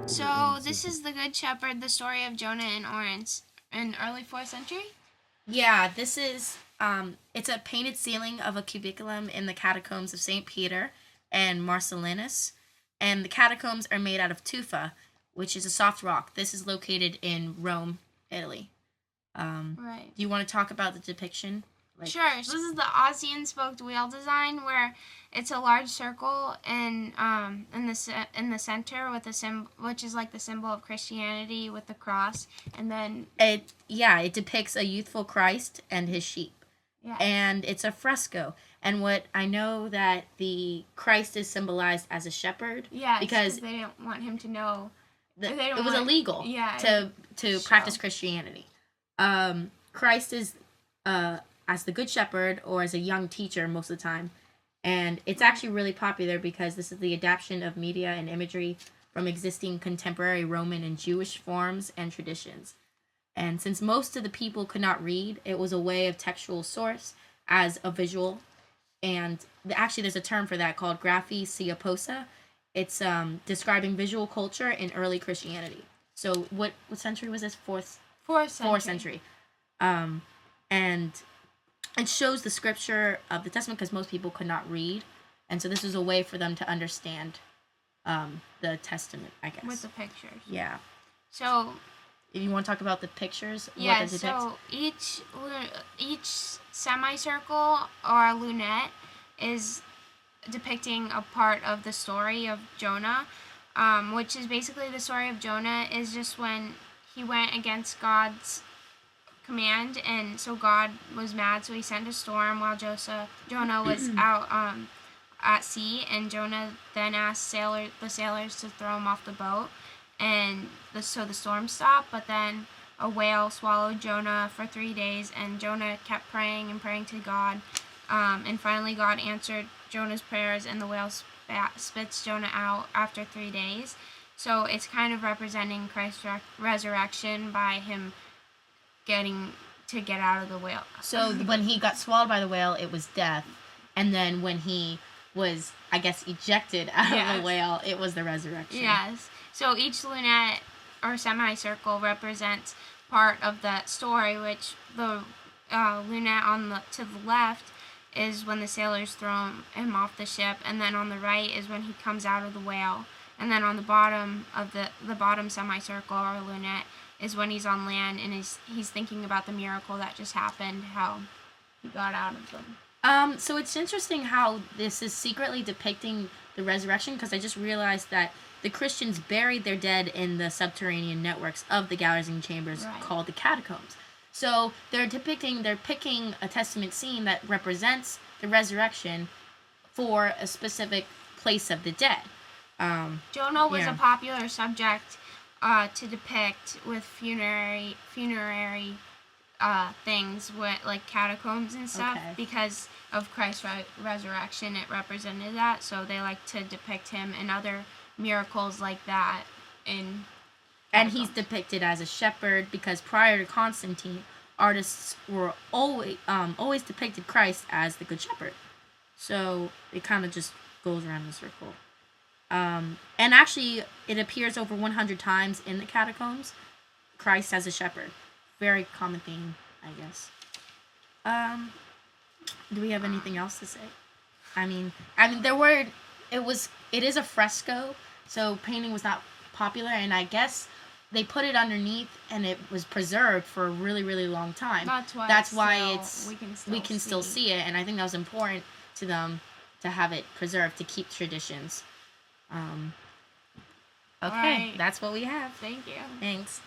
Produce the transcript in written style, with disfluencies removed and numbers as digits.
So this is the Good Shepherd, the story of Jonah and Orants in early 4th century? Yeah, this is it's a painted ceiling of a cubiculum in the catacombs of St. Peter and Marcellinus, and the catacombs are made out of tufa, which is a soft rock. This is located in Rome, Italy. Right. Do you want to talk about the depiction? Sure. So this is the Ossian spoked wheel design, where it's a large circle in the center with a symbol, which is like the symbol of Christianity with the cross, and then it depicts a youthful Christ and his sheep. Yeah. And it's a fresco. And what I know that the Christ is symbolized as a shepherd. Yeah, because they didn't want him to know. It was illegal. Yeah, to practice Christianity. Christ is as the good shepherd or as a young teacher most of the time, and it's actually really popular because this is the adaptation of media and imagery from existing contemporary Roman and Jewish forms and traditions. And since most of the people could not read, it was a way of textual source as a visual. And actually, there's a term for that called graphicioposa. It's describing visual culture in early Christianity. So what century was this? Fourth century. And it shows the scripture of the Testament because most people could not read. And so this was a way for them to understand the Testament, I guess. With the pictures. Yeah. So if you want to talk about the pictures, yeah, so each semicircle or lunette is depicting a part of the story of Jonah, which is basically the story of Jonah is just when he went against God's command, and so God was mad, so he sent a storm while Jonah was out at sea, and Jonah then asked the sailors to throw him off the boat. And so the storm stopped, but then a whale swallowed Jonah for 3 days, and Jonah kept praying and praying to God. And finally God answered Jonah's prayers, and the whale spits Jonah out after 3 days. So it's kind of representing Christ's resurrection by him get out of the whale. So when he got swallowed by the whale, it was death. And then when he was, I guess, ejected out of the whale, it was the resurrection. Yes. So each lunette or semicircle represents part of that story, which the lunette to the left is when the sailors throw him off the ship, and then on the right is when he comes out of the whale, and then on the bottom of the bottom semicircle or lunette is when he's on land and he's thinking about the miracle that just happened, how he got out of them. So it's interesting how this is secretly depicting the resurrection, because I just realized that the Christians buried their dead in the subterranean networks of the garrison chambers called the catacombs. So they're picking a testament scene that represents the resurrection for a specific place of the dead. Jonah was a popular subject to depict with funerary things with like catacombs and stuff, because of Christ's resurrection. It represented that, so they like to depict him and other miracles like that in catacombs. And he's depicted as a shepherd because prior to Constantine, artists were always depicted Christ as the good shepherd. So it kind of just goes around in a circle. And actually, it appears over 100 times in the catacombs. Christ as a shepherd. Very common theme, I guess. Do we have anything else to say? I mean, it is a fresco, so painting was not popular, and I guess they put it underneath, and it was preserved for a really, really long time. That's why we can still see it, and I think that was important to them to have it preserved to keep traditions. Okay, that's what we have. Thank you. Thanks.